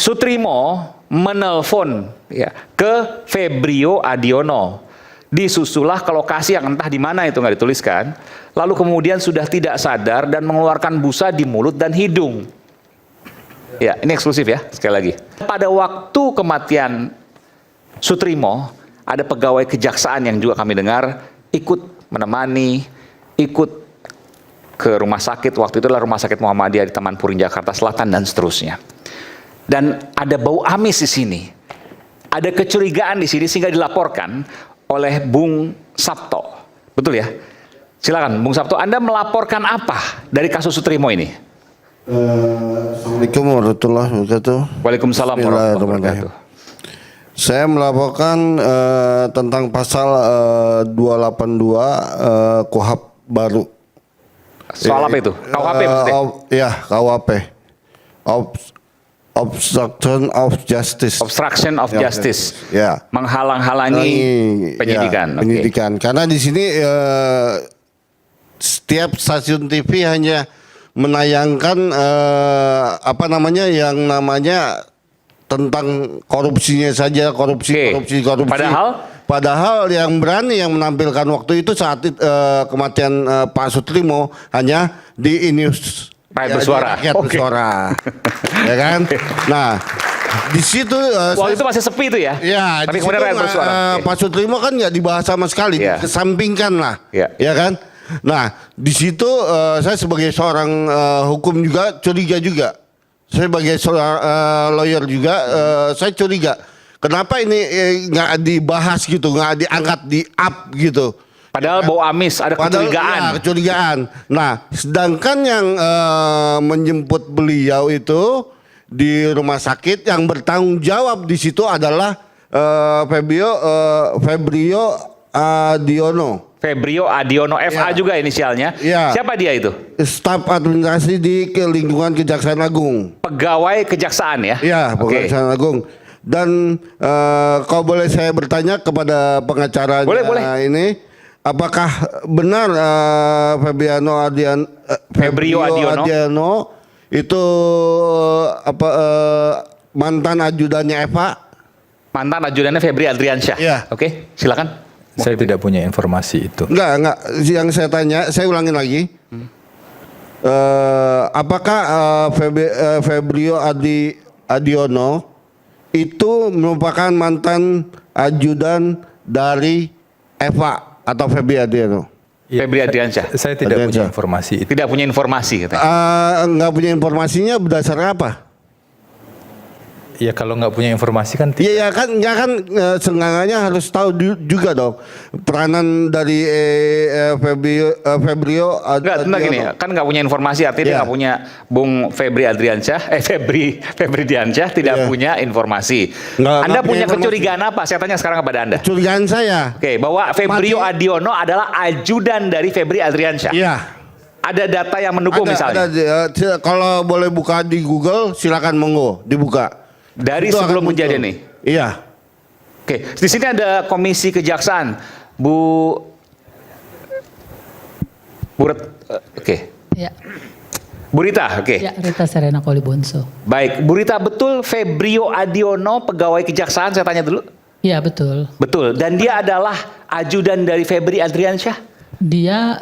Sutrimo menelpon ya, ke Febrio Adiono. Disusulah ke lokasi yang entah di mana itu nggak dituliskan. Lalu kemudian sudah tidak sadar dan mengeluarkan busa di mulut dan hidung. Ya, ini eksklusif ya, sekali lagi. Pada waktu kematian Sutrimo, ada pegawai kejaksaan yang juga kami dengar ikut menemani, ikut ke rumah sakit. Waktu itu adalah Rumah Sakit Muhammadiyah di Taman Puring, Jakarta Selatan dan seterusnya. Dan ada bau amis di sini. Ada kecurigaan di sini sehingga dilaporkan oleh Bung Sabto. Betul ya? Silakan Bung Sabto, Anda melaporkan apa dari kasus Sutrimo ini? Assalamualaikum warahmatullahi wabarakatuh. Waalaikumsalam warahmatullahi wabarakatuh. Saya melaporkan tentang pasal 282 KUHP baru. Soal apa itu? KUHP maksudnya? Ya, KUHP. Obstruction of Justice. Obstruction of Justice. Ya. Menghalang-halangi penyidikan. Ya, penyidikan. Karena di sini setiap stasiun TV hanya menayangkan apa namanya yang namanya tentang korupsinya saja, korupsi. Padahal yang berani yang menampilkan waktu itu saat kematian Pak Sutrimo hanya di Inews. Rakyat Bersuara. Rakyat Bersuara. Ya kan? Nah, di situ waktu itu masih sepi itu ya. Ya, tapi kemudian Rakyat Bersuara. Pak Sutrimo kan nggak dibahas sama sekali, dikesampingkan lah. Ya kan? Nah, di situ saya sebagai seorang hukum juga curiga juga. Saya sebagai seorang lawyer juga saya curiga. Kenapa ini nggak dibahas gitu, nggak diangkat di up gitu? Padahal bau amis, ada kecurigaan. Ya, kecurigaan. Nah, sedangkan yang menjemput beliau itu di rumah sakit yang bertanggung jawab di situ adalah Febrio Adiono. Febrio Adiono, FA juga inisialnya. Ya. Siapa dia itu? Staf administrasi di lingkungan Kejaksaan Agung. Pegawai kejaksaan ya? Iya, pegawai Kejaksaan Agung. Dan kalau boleh saya bertanya kepada pengacaranya ini. Apakah benar Febrio Adiono itu mantan ajudannya Eva? Mantan ajudannya Febri Adriansyah. Ya. Oke, silakan. Saya tidak punya informasi itu. Enggak. Yang saya tanya, saya ulangin lagi. Apakah Febrio Adiono itu merupakan mantan ajudan dari Eva? Atau Febri Adriano? Febri Adriansyah. Saya tidak punya informasi itu. Tidak punya informasi katanya. Nggak punya informasinya berdasarkan apa? Ya kalau nggak punya informasi kan Iya kan, nggak kan seenggaknya harus tahu juga dong peranan dari Febrio Enggak, tentang gini, kan nggak punya informasi artinya dia nggak punya Bung Febri Adriansyah, Febri Diansyah tidak punya informasi. Anda punya kecurigaan apa? Saya tanya sekarang kepada Anda. Kecurigaan saya. Oke, bahwa Febrio Adiono adalah ajudan dari Febri Adriansyah. Iya. Ada data yang mendukung misalnya. Kalau boleh buka di Google, silakan monggo dibuka. Dari itu sebelum kejadian nih. Iya. Oke, di sini ada Komisi Kejaksaan, Bu Ya. Bu Rita, oke. Ya, Rita Serena Kolibonso. Baik, Bu Rita, betul Febrio Adiono pegawai kejaksaan, saya tanya dulu. Iya, betul. Betul, dan dia adalah ajudan dari Febri Adriansyah? Dia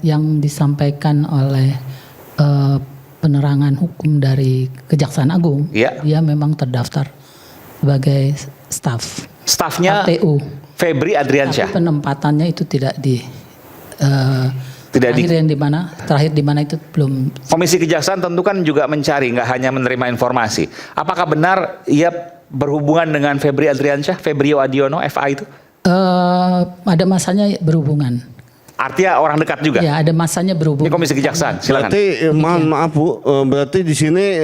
yang disampaikan oleh penerangan hukum dari Kejaksaan Agung, dia memang terdaftar sebagai staf. Stafnya KPU. Febri Adriansyah. Tapi penempatannya itu tidak terakhir di mana itu belum. Komisi Kejaksaan tentu kan juga mencari, nggak hanya menerima informasi. Apakah benar ia berhubungan dengan Febri Adriansyah, Febrio Adiono, FA itu? Ada masanya berhubungan. Artinya orang dekat juga? Ya, ada masanya berhubungan. Ini Komisi Kejaksaan, silakan. Berarti maaf Bu, berarti di sini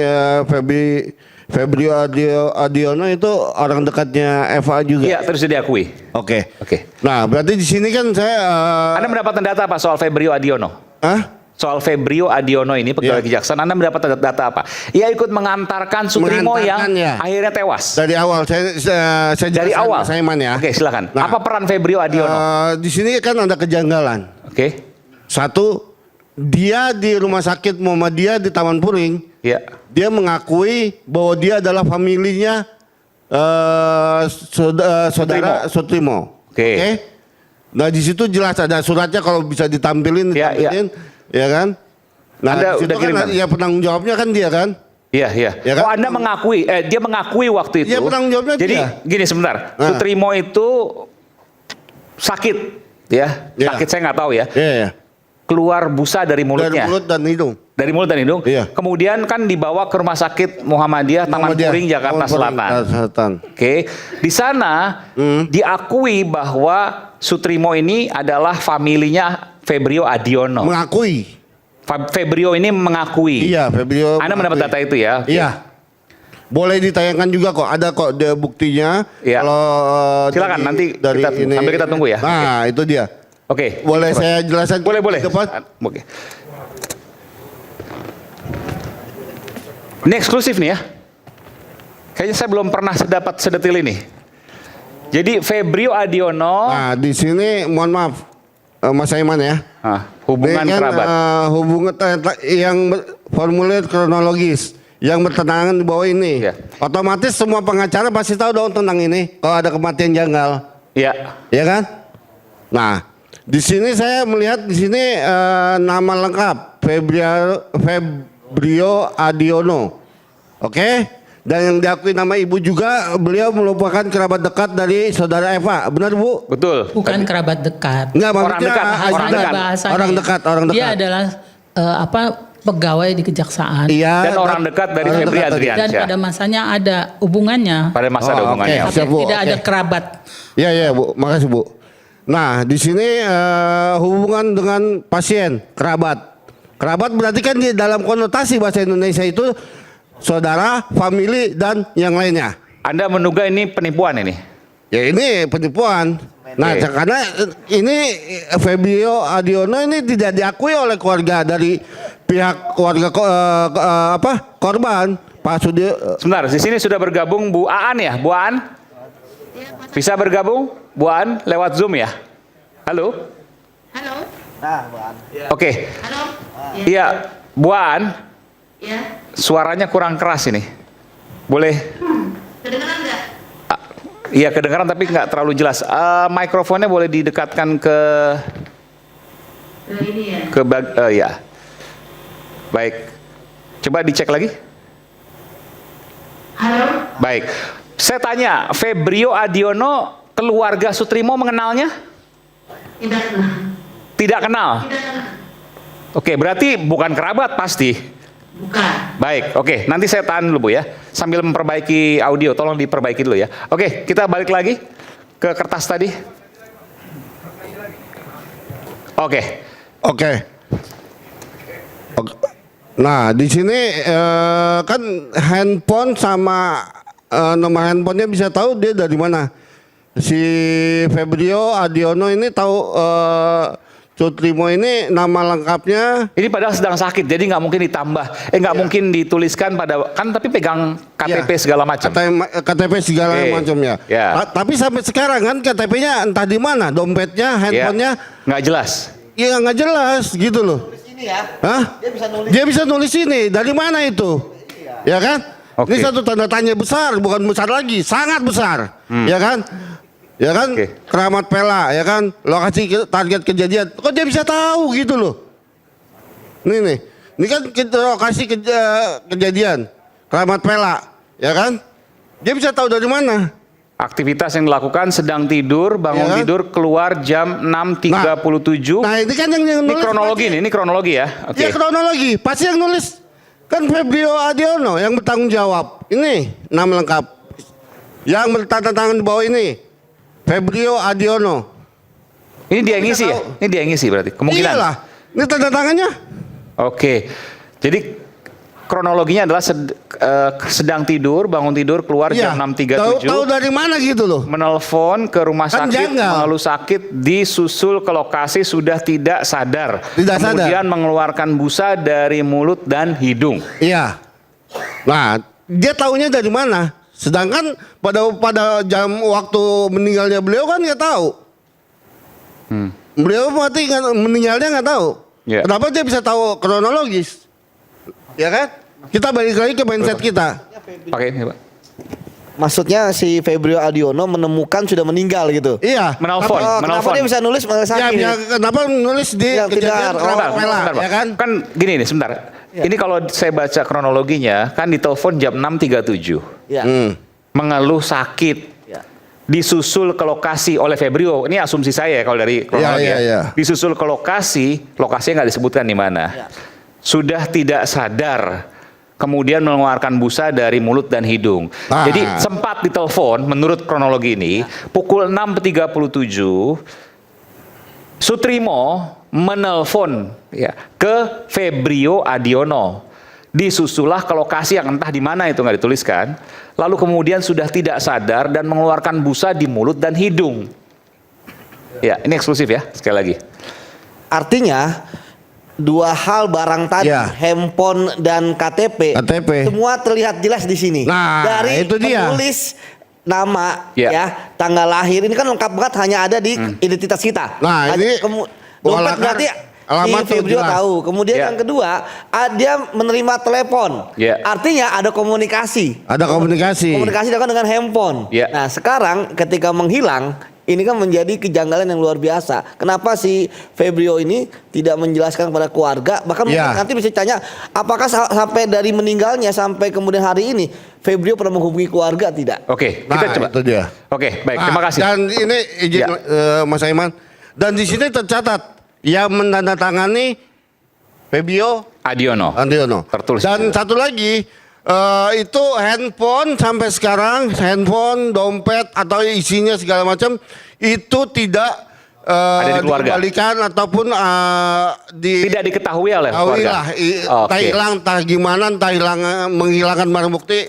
Febrio Adiono itu orang dekatnya Eva juga. Iya, terus diakui. Oke. Oke. Nah, berarti di sini kan saya Anda mendapatkan data apa soal Febrio Adiono? Soal Febrio Adiono ini pegawai kejaksaan, Anda mendapat data apa? Ia ikut mengantarkan Sutrimo yang akhirnya tewas. Dari awal saya dari awal. Saya ya. Oke, silakan. Apa peran Febrio Adiono? Di sini kan ada kejanggalan. Oke. Satu, dia di rumah sakit Muhammadiyah di Taman Puring Ya. Dia mengakui bahwa dia adalah familinya saudara Sutrimo. Oke. Nah di situ jelas ada suratnya kalau bisa ditampilin, Ya, ya kan? Nah Anda di situ udah kan kirim, ya penanggung jawabnya kan dia kan? Iya, iya. Ya kan? Oh, Anda mengakui, dia mengakui waktu itu. Iya, penanggung jawabnya Jadi dia. gini sebentar, Nah. Sutrimo itu sakit, ya. Iya. Sakit saya nggak tahu ya. Iya, iya. Keluar busa dari Dari mulutnya. mulut dan hidung. Dari mulut dan hidung. Iya. Kemudian kan dibawa ke Rumah Sakit Muhammadiyah Taman Muhammadiyah, Puring Jakarta Taman Puring, Selatan. Jakarta Selatan. Oke, di sana diakui bahwa Sutrimo ini adalah familinya Febrio Adiono. Mengakui. Febrio ini mengakui. Iya, Febrio. Anda mendapat data itu ya? Oke. Iya. Boleh ditayangkan juga kok, ada kok dia buktinya. Iya. Kalau Silakan, nanti sambil kita tunggu ya. Nah, itu dia. Oke. Boleh Coba. saya jelaskan? Boleh, boleh. Depan? Oke. Ini eksklusif nih ya. Kayaknya saya belum pernah sedetil ini. Jadi Febrio Adiono, Nah, di sini mohon maaf Mas Aiman ya. hubungan Ini kan, kerabat. hubungan yang formulir kronologis yang bertentangan di bawah ini. Iya. Otomatis semua pengacara pasti tahu dong tentang ini kalau ada kematian janggal. Ya. Ya kan? Nah, di sini saya melihat di sini nama lengkap Febrio Adiono. Oke? Dan yang diakui nama ibu juga, beliau merupakan kerabat dekat dari saudara Eva. Benar, Bu? Betul. Bukan kerabat dekat. Enggak, Orang maksudnya dekat, ajudan. orang dekat. Bahasanya. Orang dekat, orang dekat. Dia adalah pegawai di kejaksaan. Iya. Dan orang dekat dari orang Febri dekat tadi. Adrian. Dan pada masanya ada hubungannya. Pada masa ada Oh, hubungannya. oke. Tapi Siap, Bu. tidak ada Oke. kerabat. Iya, iya, Bu. Makasih, Bu. Nah, di sini hubungan dengan pasien, kerabat. Kerabat berarti kan di dalam konotasi bahasa Indonesia itu saudara, famili, dan yang lainnya. Anda menduga ini penipuan ini? Ya ini penipuan. Nah, Oke. karena ini Febrio Adiono ini tidak diakui oleh keluarga dari pihak keluarga korban, Pak Sudio. Sebentar, di sini sudah bergabung Bu Aan ya, Bu Aan? Bisa bergabung, Bu Aan lewat Zoom ya? Halo? Halo? Oke. Halo? Iya, Bu Aan, Ya? suaranya kurang keras ini. Boleh? Kedengeran nggak? Iya kedengaran tapi nggak terlalu jelas. Mikrofonnya boleh didekatkan ke Ini ya? ya. Baik. Coba dicek lagi. Halo? Baik. Saya tanya, Febrio Adiono keluarga Sutrimo mengenalnya? Tidak kenal. Tidak kenal. Tidak kenal. Oke, berarti bukan kerabat pasti. Bukan. Baik, oke. Nanti saya tahan dulu Bu ya. Sambil memperbaiki audio, tolong diperbaiki dulu ya. Oke, kita balik lagi ke kertas tadi. Oke. Oke. Nah, di sini kan handphone sama nomor handphonenya bisa tahu dia dari mana. Si Febrio Adiono ini tahu Sutrimo ini nama lengkapnya. Ini padahal sedang sakit, jadi nggak mungkin ditambah, nggak mungkin dituliskan pada kan tapi pegang KTP Ya, segala macam. KTP segala Oke. macamnya. Ya. Tapi sampai sekarang kan KTP-nya entah di mana, dompetnya, handphonenya, Nggak jelas. ya nggak jelas gitu loh. Ini ya, Hah? dia bisa nulis. ini. Dari mana itu? Ya kan? Oke. Ini satu tanda tanya besar, bukan besar lagi, sangat besar. Ya kan? Ya kan? Oke. Keramat Pela, ya kan? Lokasi target kejadian. Kok dia bisa tahu gitu loh? Nih. Ini kan lokasi kejadian. Keramat Pela, ya kan? Dia bisa tahu dari mana? Aktivitas yang dilakukan sedang tidur, bangun Iya kan? tidur, keluar jam 6.37. Nah, ini kan yang ini nulis kronologi pasti- nih, ini kronologi ya. Oke. Ya kronologi, pasti yang nulis kan Febrio Adiono yang bertanggung jawab. Ini nama lengkap. Yang bertanda tangan di bawah ini Febrio Adiono. Ini dia yang ngisi ya? Ini dia yang ngisi berarti. Kemungkinan. Iyalah, ini tanda tangannya. Oke. Jadi kronologinya adalah sedang tidur, bangun tidur, keluar Iya. jam 6.37. Tahu dari mana gitu loh? Menelpon ke rumah Kan sakit, janggal. mengeluh sakit, disusul ke lokasi sudah tidak sadar. Tidak sadar. Kemudian mengeluarkan busa dari mulut dan hidung. Iya. Nah, dia taunya dari mana? Sedangkan pada jam waktu meninggalnya beliau kan nggak tahu. Beliau meninggalnya nggak tahu. Iya. Kenapa dia bisa tahu kronologis? Ya kan? Kita balik lagi ke mindset kita. Pakai ini, Pak. Maksudnya si Febrio Adiono menemukan sudah meninggal gitu. Iya. Menelpon, Kenapa menelpon. dia bisa nulis Ya, sakit? kenapa nulis di Yang kejadian tidak- Sebentar, Vela, sebentar, Pak. ya kan? Kan gini nih, sebentar. Ini kalau saya baca kronologinya, kan ditelepon jam 6.37. Ya. Mengeluh sakit. Ya. Disusul ke lokasi oleh Febrio. Ini asumsi saya kalau dari kronologi. Iya, iya. Disusul ke lokasinya nggak disebutkan di mana. Ya. Sudah tidak sadar. Kemudian mengeluarkan busa dari mulut dan hidung. Nah. Jadi sempat ditelepon menurut kronologi ini pukul 6.37 Sutrimo menelpon ya ke Febrio Adiono. Disusulah ke lokasi yang entah di mana itu nggak dituliskan. Lalu kemudian sudah tidak sadar dan mengeluarkan busa di mulut dan hidung. Ya, ini eksklusif ya, sekali lagi. Artinya dua hal barang tadi, Ya. handphone dan KTP, semua terlihat jelas di sini. Nah, dari itu dia. menulis nama, Ya. ya, tanggal lahir ini kan lengkap banget hanya ada di identitas kita. Nah, ini dompet walakan berarti alamat si Febrio jelas. tahu. Kemudian Ya. yang kedua, dia menerima telepon. Ya. Artinya ada komunikasi. Ada komunikasi. Komunikasi dilakukan dengan handphone. Ya. Nah, sekarang ketika menghilang, ini kan menjadi kejanggalan yang luar biasa. Kenapa si Febrio ini tidak menjelaskan kepada keluarga? Bahkan Ya. mungkin nanti bisa ditanya, apakah sampai dari meninggalnya sampai kemudian hari ini Febrio pernah menghubungi keluarga tidak? Oke, kita Nah, coba. itu dia. Oke, baik. Nah, Terima kasih. Dan ini izin Ya. Mas Aiman. Dan di sini tercatat yang menandatangani Febrio Adiono. Andriono. Tertulis. Dan satu lagi itu handphone sampai sekarang, handphone, dompet atau isinya segala macam itu tidak Ada di keluarga. dikembalikan ataupun Tidak diketahui oleh tahuilah, keluarga. entah Oke. hilang, entah gimana, entah hilang, menghilangkan barang bukti.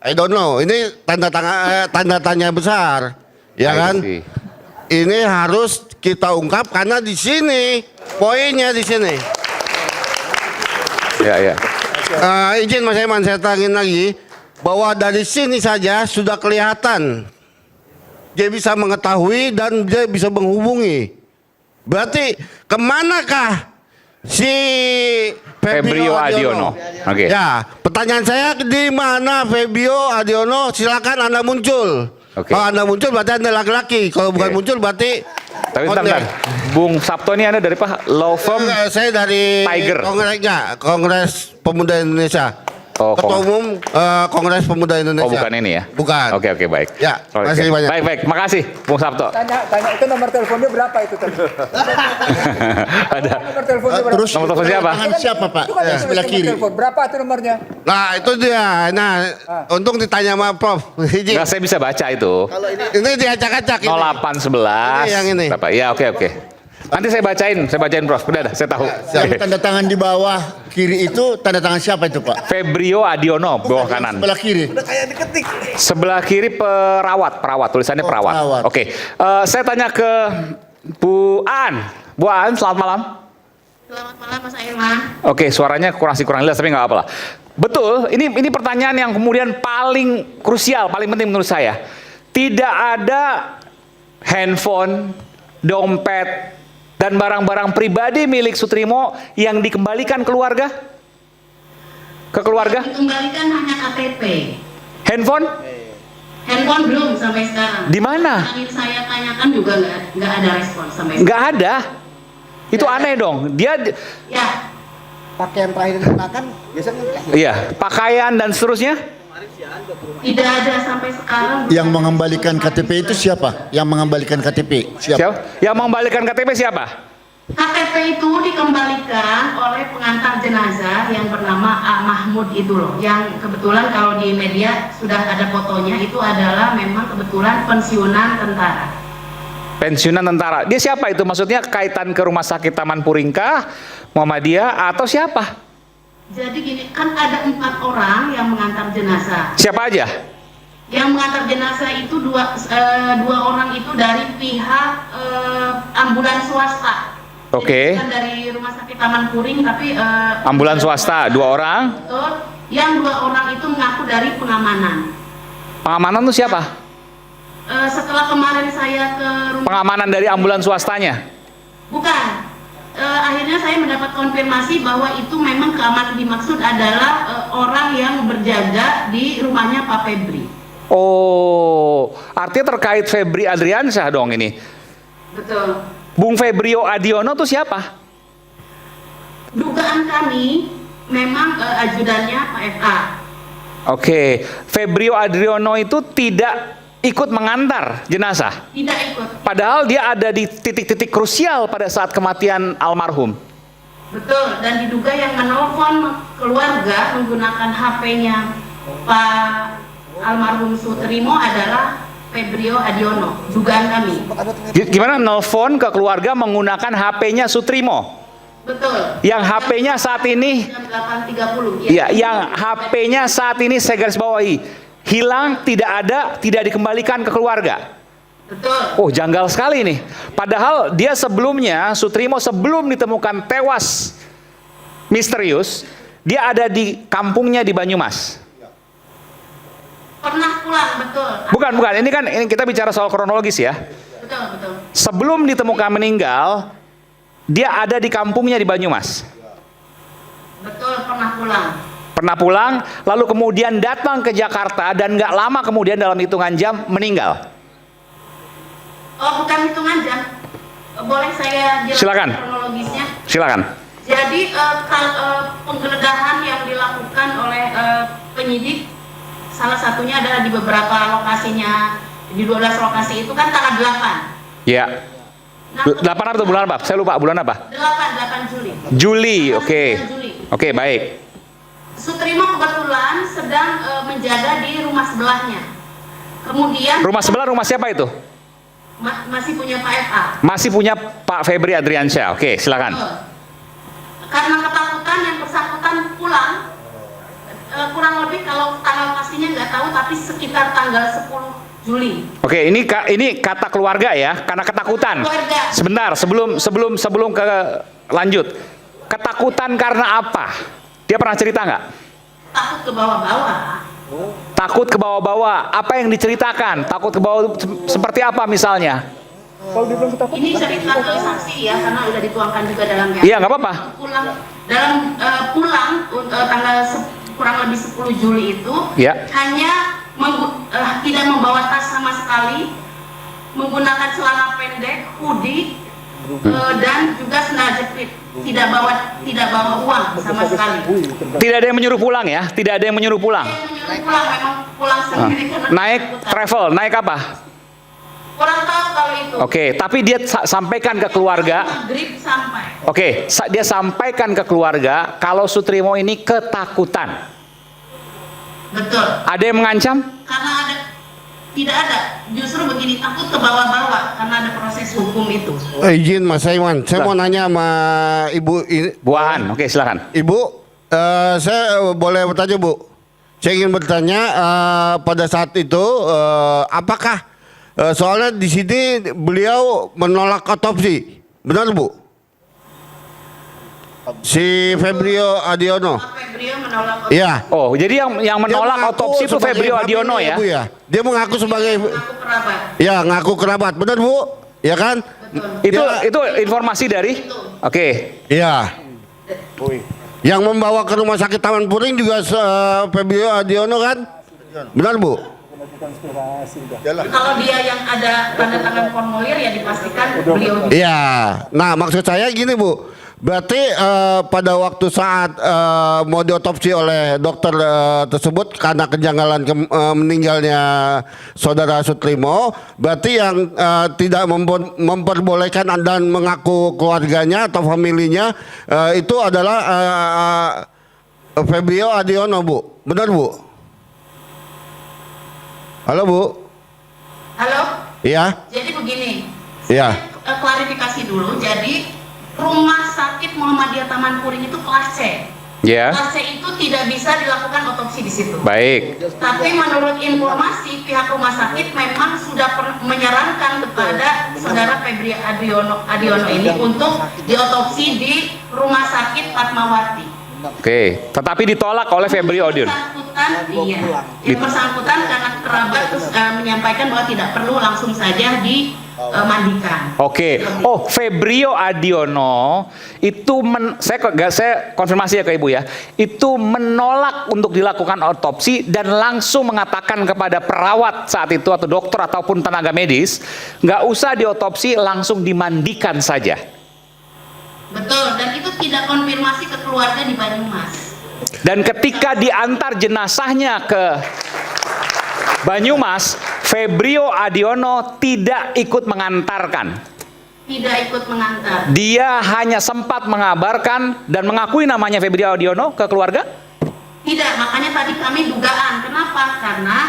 I don't know. Ini tanda tanya besar, ya I kan? see. Ini harus kita ungkap karena di sini poinnya di sini. Ya, ya. Izin Mas Aiman, saya tangin lagi bahwa dari sini saja sudah kelihatan dia bisa mengetahui dan dia bisa menghubungi. Berarti kemanakah si Febrio Adiono? Oke. Ya, pertanyaan saya di mana Febrio Adiono? Silakan Anda muncul. Oke. Kalau Anda muncul berarti Anda laki-laki. Kalau bukan Oke. muncul berarti Tapi bentar. Bung Sabto ini Anda dari Pak Law Firm. Saya dari Tiger. Kongres Pemuda Indonesia. Oh, Ketua Umum Kongres Pemuda Indonesia. Oh, bukan ini ya? Bukan. Oke, baik. Ya, Oke. makasih banyak. Baik, makasih Bung Sabto. Tanya itu nomor teleponnya berapa itu tadi? Ada. Nomor teleponnya berapa? Terus Nomor telepon siapa? tangan siapa Pak? Itu kan Ya, sebelah nomor kiri. telepon. Berapa itu nomornya? Nah, itu dia. Nah, untung ditanya sama Prof. Izin. Nggak, saya bisa baca itu. Ini diacak-acak ini. 0811. Ini yang ini. Berapa? Ya, oke. Nanti saya bacain Prof. Udah, saya tahu. Yang tanda tangan di bawah kiri itu tanda tangan siapa itu Pak? Febrio Adiono, bawah kanan. Sebelah kiri. Sebelah kiri perawat, tulisannya perawat. perawat. Oke, saya tanya ke Bu An. Bu An, selamat malam. Selamat malam Mas Aiman. Oke, suaranya kurang jelas tapi nggak apa-apa lah. Betul, ini pertanyaan yang kemudian paling krusial, paling penting menurut saya. Tidak ada handphone, dompet, dan barang-barang pribadi milik Sutrimo yang dikembalikan keluarga? Ke keluarga? Dikembalikan hanya KTP. Handphone? Handphone belum sampai sekarang. Di mana? Yang saya tanyakan juga nggak ada respon sampai sekarang. Nggak ada. Itu aneh dong. Dia, Ya, Pakaian terakhir dikenakan biasanya iya, pakaian dan seterusnya. tidak ada sampai sekarang. Yang mengembalikan KTP itu siapa? Yang mengembalikan KTP siapa? Siapa? Yang mengembalikan KTP siapa? KTP itu dikembalikan oleh pengantar jenazah yang bernama A. Mahmud itu loh. Yang kebetulan kalau di media sudah ada fotonya, itu adalah memang kebetulan pensiunan tentara. Pensiunan tentara. Dia siapa itu? Maksudnya kaitan ke rumah sakit Taman Puringkah, Muhammadiyah atau siapa? Jadi gini, kan ada 4 orang yang mengantar jenazah. Siapa aja? Yang mengantar jenazah itu dua orang itu dari pihak ambulans swasta. Oke. Jadi bukan dari rumah sakit Taman Puring, tapi Ambulans swasta, 2 orang. Betul. Yang 2 orang itu mengaku dari pengamanan. Pengamanan itu siapa? Setelah kemarin saya ke rumah, Pengamanan dari ambulans swastanya. bukan akhirnya saya mendapat konfirmasi bahwa itu memang keamanan dimaksud adalah orang yang berjaga di rumahnya Pak Febri. Oh, artinya terkait Febri Adriansyah dong ini. Betul. Bung Febrio Adiono itu siapa? Dugaan kami memang ajudannya Pak FA. Oke, Febrio Adriono itu tidak ikut mengantar jenazah. Tidak ikut. Padahal dia ada di titik-titik krusial pada saat kematian almarhum. Betul, dan diduga yang menelpon keluarga menggunakan HP-nya Pak almarhum Sutrimo adalah Febrio Adiono, dugaan kami. Gimana nelfon ke keluarga menggunakan HP-nya Sutrimo? Betul. Yang HP-nya saat ini, Jam 8.30. ya, yang HP-nya saat ini saya garis bawahi, hilang, tidak ada, tidak dikembalikan ke keluarga. Betul. Oh, janggal sekali nih. Padahal dia sebelumnya, Sutrimo sebelum ditemukan tewas misterius, dia ada di kampungnya di Banyumas. Pernah pulang, betul. Bukan. Ini kita bicara soal kronologis ya. Betul, betul. Sebelum ditemukan meninggal, dia ada di kampungnya di Banyumas. Betul, pernah pulang. Pernah pulang, lalu kemudian datang ke Jakarta dan nggak lama kemudian dalam hitungan jam meninggal. Oh, bukan hitungan jam. Boleh saya jelaskan Silakan. kronologisnya? Silakan. Jadi penggeledahan yang dilakukan oleh penyidik, salah satunya adalah di beberapa lokasinya, di 12 lokasi itu kan tanggal 8. Ya. Nah, 8 atau bulan apa? Saya lupa bulan apa? 8 Juli. Juli, oke. 9 Juli. Oke, baik. Sutrimo kebetulan sedang menjaga di rumah sebelahnya. Kemudian Rumah sebelah rumah siapa itu? masih punya Pak FA. Masih punya Pak Febri Adriansyah. Oke, silakan. Betul. Karena ketakutan yang bersangkutan pulang, kurang lebih kalau tanggal pastinya nggak tahu, tapi sekitar tanggal 10 Juli. Oke, ini kata keluarga ya, karena ketakutan. Keluarga. Sebentar, sebelum ke lanjut. Ketakutan karena apa? Dia pernah cerita nggak? Takut ke bawah-bawah. Takut ke bawah-bawah. Apa yang diceritakan? Takut ke bawah seperti apa misalnya? Ini cerita ke saksi ya, karena udah dituangkan juga dalam Iya, nggak apa-apa. Pulang tanggal kurang lebih 10 Juli itu Ya. hanya tidak membawa tas sama sekali, menggunakan celana pendek, hoodie, dan juga sandal jepit. Tidak bawa uang sama sekali. Tidak ada yang menyuruh pulang ya? Tidak ada yang menyuruh pulang. Dia menyuruh pulang, memang pulang sendiri karena Naik ketakutan. travel, naik apa? Kurang tahu kalau itu. Oke, tapi dia sampaikan ke keluarga. Maghrib sampai. Oke, dia sampaikan ke keluarga kalau Sutrimo ini ketakutan. Betul. Ada yang mengancam? Karena tidak ada. Justru begini, takut ke bawah-bawah karena ada proses hukum itu. Izin Mas Saiman, saya mau nanya sama Ibu ini. Buahan, oke silakan. Ibu, saya boleh bertanya Bu? Saya ingin bertanya pada saat itu apakah soalnya di sini beliau menolak otopsi, benar Bu? Si Febrio Adiono. Pak Febrio menolak Iya. Oh, jadi yang menolak Dia mengaku otopsi itu sebagai Febrio Adiono family, ya? Bu, ya? Dia mengaku sebagai mengaku kerabat. ya ngaku kerabat, benar Bu? Ya kan? Itu informasi dari? Oke. Iya. Yang membawa ke rumah sakit Taman Puring juga Febrio Adiono kan? Benar Bu? Kalau dia yang ada tanda tangan formulir ya dipastikan beliau juga. Iya. Nah, maksud saya gini Bu. Berarti pada waktu saat mau diotopsi oleh dokter tersebut karena kejanggalan meninggalnya saudara Sutrimo, berarti yang tidak memperbolehkan dan mengaku keluarganya atau familinya itu adalah Febrio Adiono Bu. Benar Bu? Halo Bu? Halo? Iya. Jadi begini. Iya. Saya klarifikasi dulu. Jadi Rumah Sakit Muhammadiyah Taman Puring itu kelas C. Ya. Kelas C itu tidak bisa dilakukan otopsi di situ. Baik. Tapi menurut informasi pihak rumah sakit memang sudah menyarankan kepada saudara Febri Adiono ini untuk diotopsi di Rumah Sakit Fatmawati. Oke, tetapi ditolak oleh Febrio Adiono. Yang bersangkutan karena kerabat terus menyampaikan bahwa tidak perlu langsung saja mandikan. Oke. Oh, Febrio Adiono itu saya konfirmasi ya ke Ibu ya. Itu menolak untuk dilakukan otopsi dan langsung mengatakan kepada perawat saat itu atau dokter ataupun tenaga medis, nggak usah diotopsi, langsung dimandikan saja. Betul, dan itu tidak konfirmasi ke keluarga di Banyumas. Dan ketika diantar jenazahnya ke Banyumas, Febrio Adiono tidak ikut mengantarkan. Tidak ikut mengantar. Dia hanya sempat mengabarkan dan mengakui namanya Febrio Adiono ke keluarga? Tidak, makanya tadi kami dugaan. Kenapa? Karena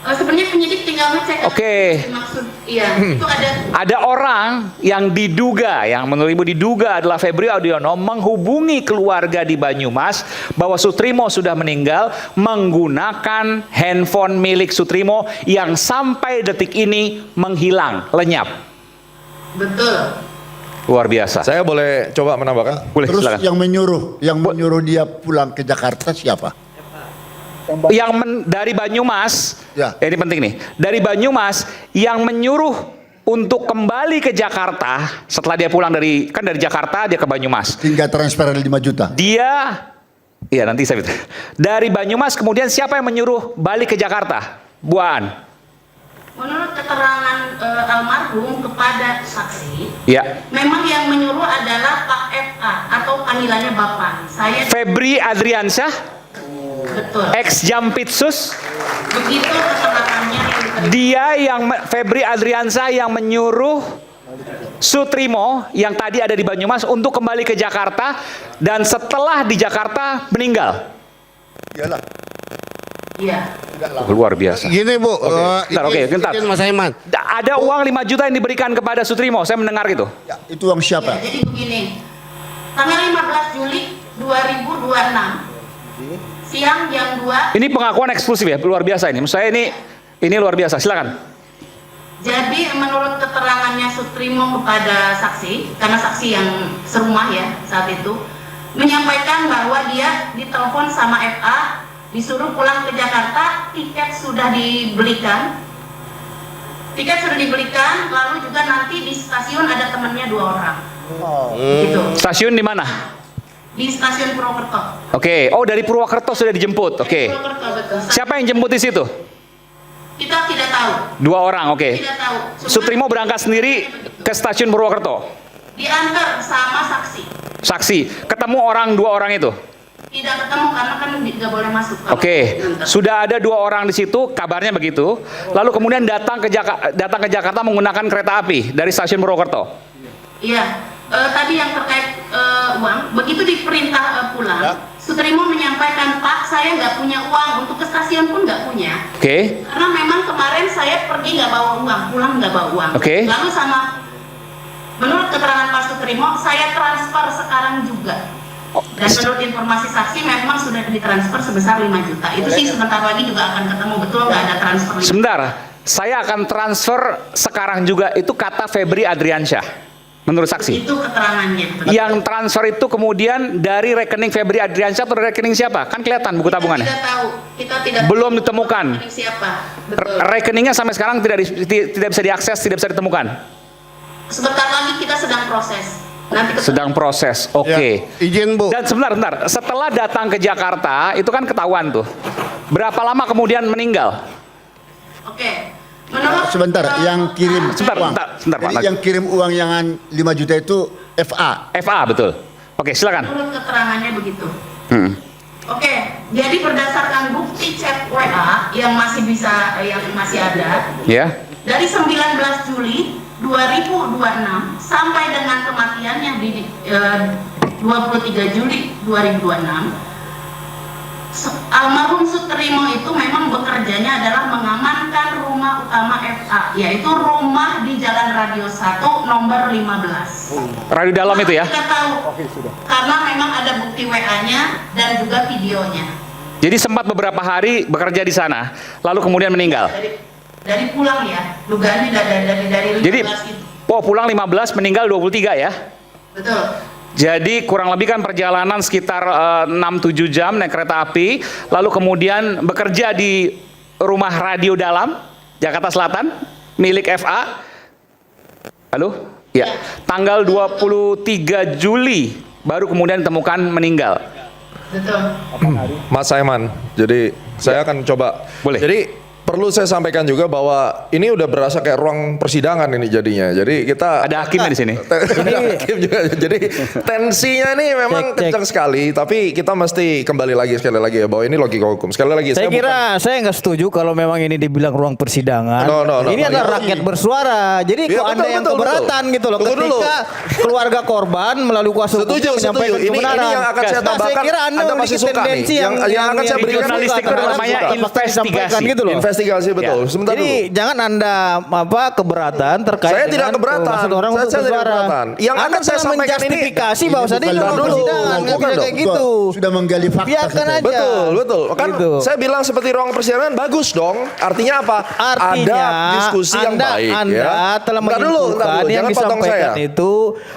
sebenarnya penyidik tinggal ngecek. Oke. Maksud, iya, itu Ada orang yang diduga, yang menurut Ibu diduga adalah Febrio Adiono menghubungi keluarga di Banyumas bahwa Sutrimo sudah meninggal menggunakan handphone milik Sutrimo yang sampai detik ini menghilang, lenyap. betul. Luar biasa. Saya boleh coba menambahkan? Boleh, Terus silakan. yang menyuruh dia pulang ke Jakarta siapa? Dari Banyumas, Ya. ini penting nih, dari Banyumas yang menyuruh untuk kembali ke Jakarta setelah dia pulang dari Jakarta dia ke Banyumas. Hingga transfer 5 juta. Iya nanti saya dari Banyumas kemudian siapa yang menyuruh balik ke Jakarta? Bu Aan. Menurut keterangan almarhum kepada saksi, Ya. memang yang menyuruh adalah Pak FA atau panggilannya Bapak. Saya Febri Adriansyah, betul. ex Jampitsus. Begitu keterangannya yang Febri Adriansyah yang menyuruh Sutrimo yang tadi ada di Banyumas untuk kembali ke Jakarta dan setelah di Jakarta meninggal. Iyalah. Iya. Luar biasa. Gini Bu, Bentar. Mas Aiman. Ada uang 5 juta yang diberikan kepada Sutrimo, saya mendengar gitu. Ya, itu uang siapa? Ya, jadi begini. Tanggal 15 Juli 2026 siang jam 2. Ini pengakuan eksklusif ya, luar biasa ini. Menurut saya ini luar biasa. Silakan. Jadi menurut keterangannya Sutrimo kepada saksi, karena saksi yang serumah ya saat itu, menyampaikan bahwa dia ditelepon sama FA, disuruh pulang ke Jakarta, tiket sudah dibelikan, lalu juga nanti di stasiun ada temannya 2 orang. Gitu. Stasiun di mana? Di stasiun Purwokerto. Oke. Oh, dari Purwokerto sudah dijemput. Oke. Purwokerto, betul. Siapa yang jemput di situ? Kita tidak tahu. 2 orang, oke. Tidak tahu. Sutrimo berangkat sendiri ke stasiun Purwokerto. Diantar sama saksi. Saksi, ketemu 2 orang itu. Tidak ketemu karena kan nggak boleh masuk. Oke, sudah ada 2 orang di situ, kabarnya begitu. Lalu kemudian datang ke Jakarta menggunakan kereta api dari stasiun Purwokerto. Iya. Tadi yang terkait uang, begitu diperintah pulang, Sutrimo menyampaikan, Pak, saya nggak punya uang, untuk ke stasiun pun nggak punya. Oke. Karena memang kemarin saya pergi nggak bawa uang, pulang nggak bawa uang. Oke. Lalu menurut keterangan Pak Sutrimo, saya transfer sekarang juga. Dan menurut informasi saksi memang sudah ditransfer sebesar 5 juta. Itu sih sebentar lagi juga akan ketemu, betul nggak ada transfer 5 juta. Sebentar, saya akan transfer sekarang juga, itu kata Febri Adriansyah, menurut saksi. Itu keterangannya. Yang transfer itu kemudian dari rekening Febri Adriansyah atau dari rekening siapa? Kan kelihatan buku tabungannya. Kita tidak tahu. Kita tidak Belum tahu ditemukan. rekening siapa. Betul. Rekeningnya sampai sekarang tidak bisa diakses, tidak bisa ditemukan. Sebentar lagi kita sedang proses. Nanti ketemu. Sedang proses. Oke. Ya, izin Bu. Dan sebentar. Setelah datang ke Jakarta, itu kan ketahuan tuh. Berapa lama kemudian meninggal? Oke. Menurut Sebentar, yang kirim Sebentar, uang. sebentar, Pak. Jadi yang kirim uang yang 5 juta itu FA. FA, betul. Oke, silakan. menurut keterangannya begitu. Hmm. Oke, jadi berdasarkan bukti chat WA yang masih ada Ya. dari 19 Juli 2026 sampai dengan kematiannya di 23 Juli 2026, almarhum Sutrimo itu memang bekerjanya adalah mengamankan rumah utama FA, yaitu rumah di Jalan Radio 1 nomor 15. Radio dalam itu ya. Kita tahu karena memang ada bukti WA-nya dan juga videonya. Jadi sempat beberapa hari bekerja di sana, lalu kemudian meninggal. Dari pulang ya, dugaannya dari 15 Jadi, itu. pulang 15, meninggal 23 ya. Betul. Jadi kurang lebih kan perjalanan sekitar 6-7 jam naik kereta api, lalu kemudian bekerja di rumah radio dalam Jakarta Selatan milik FA, Halo? Ya. Tanggal 23 Juli baru kemudian ditemukan meninggal. Betul. Mas Saiman, jadi saya akan coba. Boleh. Jadi perlu saya sampaikan juga bahwa ini udah berasa kayak ruang persidangan ini jadinya. Jadi kita Ada hakimnya di sini. Ada hakim juga. Jadi tensinya ini memang kencang sekali. Tapi kita mesti kembali lagi sekali lagi ya bahwa ini logika hukum. Sekali lagi Saya kira saya nggak setuju kalau memang ini dibilang ruang persidangan. No, Ini adalah rakyat bersuara. Jadi Iya, kok Anda yang keberatan gitu loh. Tunggu dulu. Ketika keluarga korban melalui kuasa hukum menyampaikan Ini kebenaran. yang akan saya Nah, tambahkan. saya kira Anda pasti memiliki suka nih. tendensi Yang akan saya berikan jurnalistik itu namanya investigasi. gitu loh. Investigasi betul. Ya. Sebentar Jadi dulu. jangan Anda keberatan terkait Saya tidak dengan keberatan. maksud orang Saya untuk tidak bersuara. keberatan. Yang Anda akan saya telah sampaikan ini- menjustifikasi bahwa tadi bukan ruang dulu. persidangan, nggak Bukan bisa kayak dong. gitu. Sudah menggali fakta. Biarkan saja. aja. Betul. Kan Gitu. saya bilang seperti ruang persidangan bagus dong. Artinya apa? Artinya ada diskusi yang baik Anda ya. telah Bentar dulu, menyimpulkan yang jangan potong disampaikan saya. itu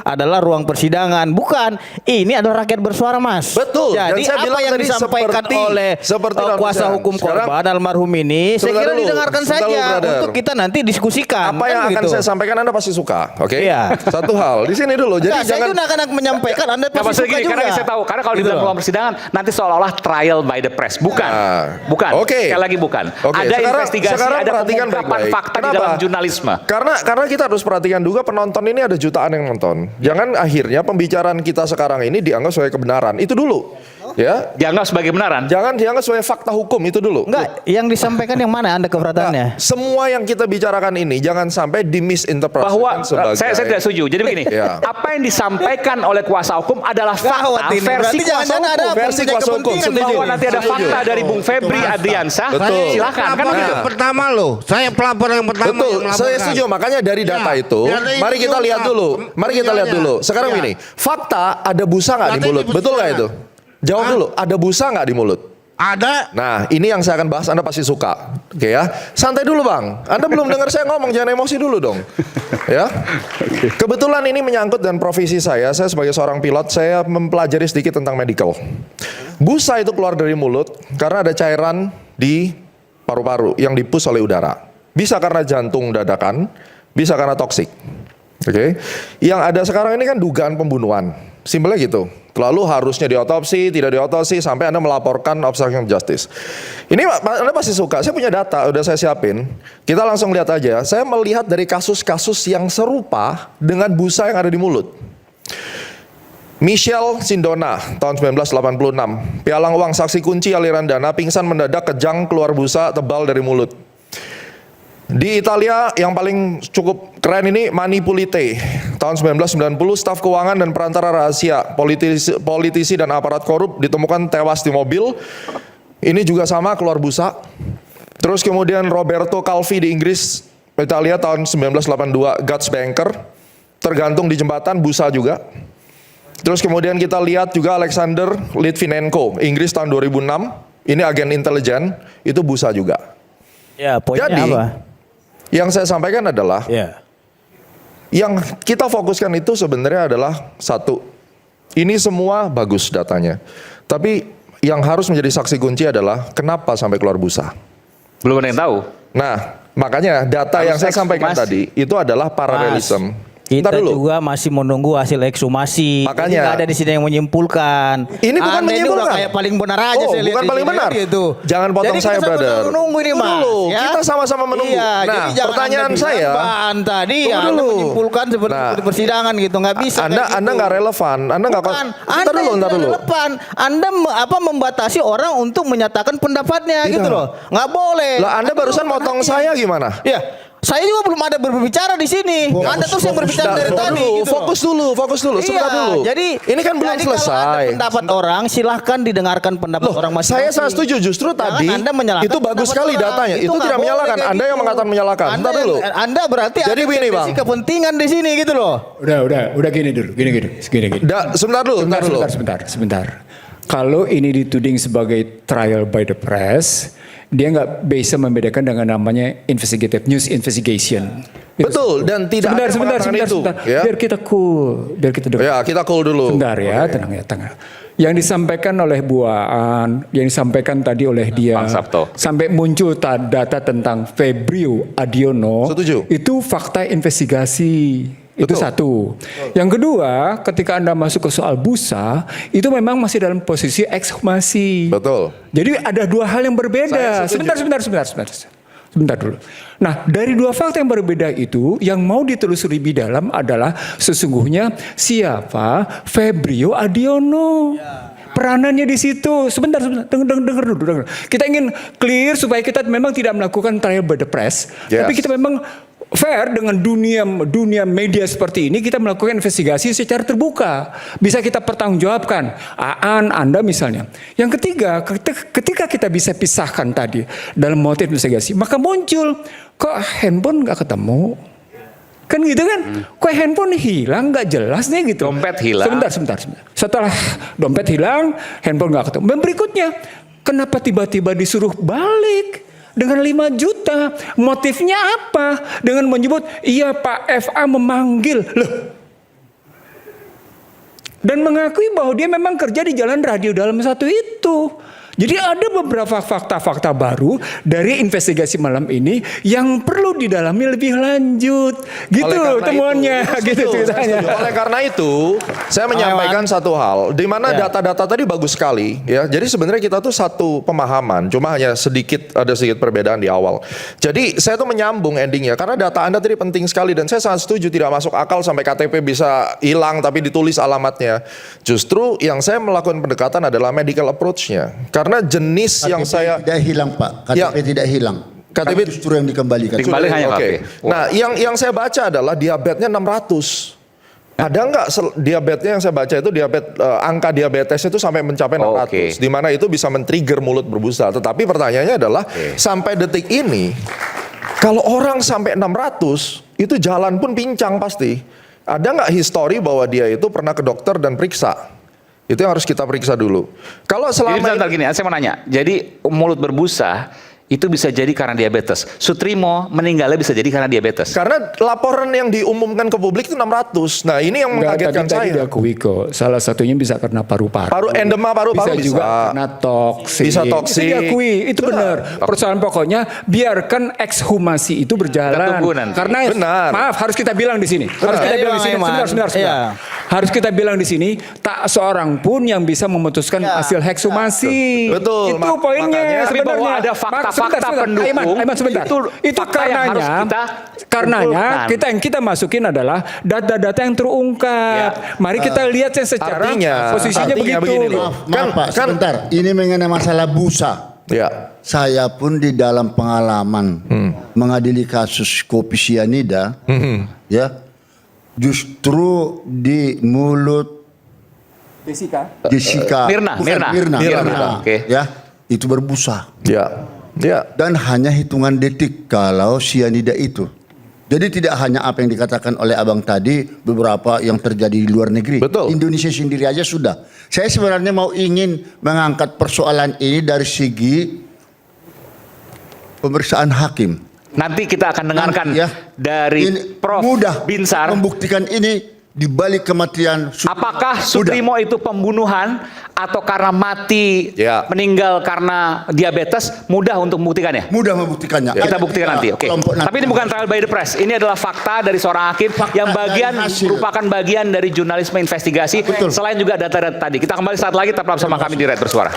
adalah ruang persidangan. Bukan, ini adalah rakyat bersuara, Mas. Betul. Jadi Dan saya apa bilang yang tadi disampaikan oleh seperti dalam kuasa persidangan. hukum Sekarang- korban almarhum ini, saya Sebentar kira dulu, didengarkan sebentar saja dulu, brother. untuk kita nanti diskusikan. Apa yang kan akan gitu. saya sampaikan Anda pasti suka, oke? Iya. Satu hal di sini dulu. Jadi Nggak, saya jangan itu akan menyampaikan Anda Nggak, pasti maksudnya suka gini, juga. karena saya tahu, karena kalau di Gitu dalam loh. ruang persidangan nanti seolah-olah trial by the press, bukan, bukan. Oke. Sekali lagi bukan. Oke, Ada sekarang- investigasi, sekarang ada perhatikan pengungkapan baik-baik. fakta di Kenapa? dalam jurnalisme. Karena kita harus perhatikan juga penonton ini ada jutaan yang nonton. Jangan akhirnya pembicaraan kita sekarang ini dianggap sebagai kebenaran. Itu dulu. Ya. Dianggap sebagai benaran. Jangan dianggap sebagai fakta hukum itu dulu. Enggak, yang disampaikan yang mana Anda keberatannya? Nah, semua yang kita bicarakan ini jangan sampai dimisinterpretasikan Bahwa sebagai saya tidak setuju. Jadi begini, Ya. apa yang disampaikan oleh kuasa hukum adalah fakta Gawat ini. versi Berarti kuasa jangan-jangan hukum. ada Versi punya kuasa hukum, kepentingan setuju. Bahwa nanti ada Setuju. fakta dari Bung Febri Adriansyah. Betul. Silakan kan Pelapor gitu. yang pertama loh. Saya pelapor yang pertama Betul, yang melaporkan. saya setuju. Makanya dari data Ya, itu, biar mari itu kita lihat diungkap. dulu. Mari kita lihat dulu. Sekarang Ya. gini, fakta ada busa nggak di Data mulut? di Betul nggak itu? persidangan. Jawab dulu. Ada busa nggak di mulut? Ada. Nah, ini yang saya akan bahas. Anda pasti suka, oke ya? Santai dulu bang. Anda belum dengar saya ngomong, jangan emosi dulu dong, ya. Kebetulan ini menyangkut dengan profesi saya. Saya sebagai seorang pilot, saya mempelajari sedikit tentang medical. Busa itu keluar dari mulut karena ada cairan di paru-paru yang dipus oleh udara. Bisa karena jantung dadakan, bisa karena toksik. Oke. Yang ada sekarang ini kan dugaan pembunuhan. Simpelnya gitu. Lalu harusnya diotopsi, tidak diotopsi sampai Anda melaporkan obstruction of justice. Ini Anda pasti suka. Saya punya data, udah saya siapin. Kita langsung lihat aja. Saya melihat dari kasus-kasus yang serupa dengan busa yang ada di mulut. Michelle Sindona tahun 1986, pialang uang saksi kunci aliran dana, pingsan mendadak kejang keluar busa tebal dari mulut. Di Italia yang paling cukup keren ini Mani Pulite tahun 1990, staf keuangan dan perantara rahasia, politisi dan aparat korup ditemukan tewas di mobil. Ini juga sama keluar busa. Terus kemudian Roberto Calvi di Inggris, Italia tahun 1982, Guts Banker tergantung di jembatan, busa juga. Terus kemudian kita lihat juga Alexander Litvinenko, Inggris tahun 2006, ini agen intelijen, itu busa juga. Ya, poinnya Jadi, apa? Yang saya sampaikan adalah, Ya. yang kita fokuskan itu sebenarnya adalah satu, ini semua bagus datanya. Tapi yang harus menjadi saksi kunci adalah kenapa sampai keluar busa. Belum ada yang tahu. Nah, makanya data Harus yang saya sampaikan ekshumasi. tadi itu adalah paralelism. Kita Ntar dulu. juga masih menunggu hasil ekshumasi. Makanya. Ini nggak ada di sini yang menyimpulkan. Ini bukan Anda menyimpulkan. udah kayak paling benar aja Oh, saya lihat bukan di paling sini, benar. Gitu. Jangan potong Jadi saya, kita brother. sama-sama menunggu ini, Tunggu Mas. dulu. Ya? Kita sama-sama menunggu. Iya, Nah, jadi jangan pertanyaan Anda bilang, saya- Bang, tadi Tunggu ya, Anda dulu. menyimpulkan seperti Nah. persidangan gitu. Nggak bisa. Anda kayak gitu. Anda nggak relevan. Anda nggak. Bukan, Ntar Anda dulu, yang ntar tidak dulu. relevan. Anda membatasi orang untuk menyatakan pendapatnya Tidak. gitu loh. Nggak boleh. Lah Anda barusan motong saya gimana? Ya, saya juga belum ada berbicara di sini. Anda terus yang berbicara dari Ntar tadi. dulu, gitu loh. fokus dulu, sebentar dulu. Jadi ini kan belum jadi kalau selesai. ada pendapat orang, silahkan didengarkan pendapat Loh, orang saya masing-masing. setuju justru Jangan tadi Anda menyalahkan itu bagus pendapat sekali orang. datanya. Itu nggak tidak boleh menyalahkan. kayak Anda yang gitu. mengatakan menyalahkan. Anda Ntar dulu. Anda berarti Jadi ada begini, Bang. intervensi kepentingan di sini gitu loh. Udah gini dulu, gini. Sebentar dulu, ntar dulu. Sebentar. Kalau ini dituding sebagai trial by the press, dia nggak bisa membedakan dengan namanya investigative news investigation. Betul, dan tidak ada mengatakan itu, ya. Biar kita cool, biar kita dengar. Ya, kita call dulu. Sebentar ya, tenang ya, tenang. Yang disampaikan oleh Bu Aan, yang disampaikan tadi oleh dia, Bang Sabto. sampai muncul data tentang Febrio Adiono, Setuju. itu fakta investigasi. Itu satu. Yang kedua, ketika Anda masuk ke soal busa, itu memang masih dalam posisi ekshumasi. Betul. Jadi ada dua hal yang berbeda. Sebentar dulu. Nah, dari dua fakta yang berbeda itu, yang mau ditelusuri lebih dalam adalah sesungguhnya siapa Febrio Adiono. Peranannya di situ. Sebentar, dengar dulu. Kita ingin clear supaya kita memang tidak melakukan trial by the press, tapi kita memang fair dengan dunia media seperti ini. Kita melakukan investigasi secara terbuka, bisa kita pertanggungjawabkan. Anda misalnya. Yang ketiga, ketika kita bisa pisahkan tadi dalam motif investigasi, maka muncul kok handphone nggak ketemu, kan gitu kan? Kok handphone hilang nggak jelas nih gitu. Dompet hilang. Sebentar. Setelah dompet hilang, handphone nggak ketemu. Dan berikutnya, kenapa tiba-tiba disuruh balik dengan 5 juta? Motifnya apa? Dengan menyebut, iya Pak FA memanggil. Loh. Dan mengakui bahwa dia memang kerja di Jalan Radio Dalam 1 itu. Jadi ada beberapa fakta-fakta baru dari investigasi malam ini yang perlu didalami lebih lanjut. Gitu temuannya, gitu ceritanya. Oleh karena itu, saya menyampaikan satu hal, di mana data-data tadi bagus sekali, ya. Jadi sebenarnya kita tuh satu pemahaman, cuma hanya ada sedikit perbedaan di awal. Jadi saya tuh menyambung endingnya, karena data Anda tadi penting sekali dan saya sangat setuju, tidak masuk akal sampai KTP bisa hilang tapi ditulis alamatnya. Justru yang saya melakukan pendekatan adalah medical approach-nya. Karena jenis KTP yang saya tidak hilang Pak, KTP tidak hilang. KTP justru yang dikembalikan. Dikembalikan hanya KTP. Nah, yang saya baca adalah diabetesnya 600. Ada nggak diabetesnya yang saya baca itu angka diabetes itu sampai mencapai 600, di mana itu bisa men-trigger mulut berbusa. Tetapi pertanyaannya adalah sampai detik ini, kalau orang sampai 600 itu jalan pun pincang pasti. Ada nggak histori bahwa dia itu pernah ke dokter dan periksa? Itu yang harus kita periksa dulu. Kalau selama jadi gini, saya mau nanya. Jadi mulut berbusa itu bisa jadi karena diabetes. Sutrimo meninggalnya bisa jadi karena diabetes. Karena laporan yang diumumkan ke publik itu 600. Nah, ini yang mengagetkan saya. Tadi diakui kok. Salah satunya bisa karena paru-paru. Endema paru-paru bisa juga karena toksik. Bisa toksik. Itu diakui, itu benar. Persoalan pokoknya biarkan ekshumasi itu berjalan. Karena maaf, harus kita bilang di sini. Harus kita bilang di sini. Sebentar. Harus kita bilang di sini, tak seorang pun yang bisa memutuskan hasil ekshumasi. Betul. Itu poinnya. Tapi bahwa ada fakta pendukung sebentar. Itu karenanya kita masukin adalah data-data yang terungkap. Mari kita lihat secara posisinya begitu. Maaf Pak, sebentar. Ini mengenai masalah busa. Ya. Saya pun di dalam pengalaman mengadili kasus kopi sianida, ya, justru di mulut Jessica Mirna. Ya, itu berbusa. Ya. Dan hanya hitungan detik kalau sianida itu. Jadi tidak hanya apa yang dikatakan oleh abang tadi, beberapa yang terjadi di luar negeri. Betul. Indonesia sendiri aja sudah. Saya sebenarnya ingin mengangkat persoalan ini dari segi pemeriksaan hakim. Nanti kita akan dengarkan dari Prof. Binsar membuktikan ini di balik kematian Sutrimo. Apakah Sutrimo itu pembunuhan atau karena mati meninggal karena diabetes? Mudah untuk membuktikannya. Mudah membuktikannya. Kita buktikan nanti. Oke. Tapi ini bukan trial by the press. Ini adalah fakta dari seorang hakim yang merupakan bagian dari jurnalisme investigasi. Selain juga data-data tadi. Kita kembali saat lagi tetap bersama kami di Rakyat Bersuara.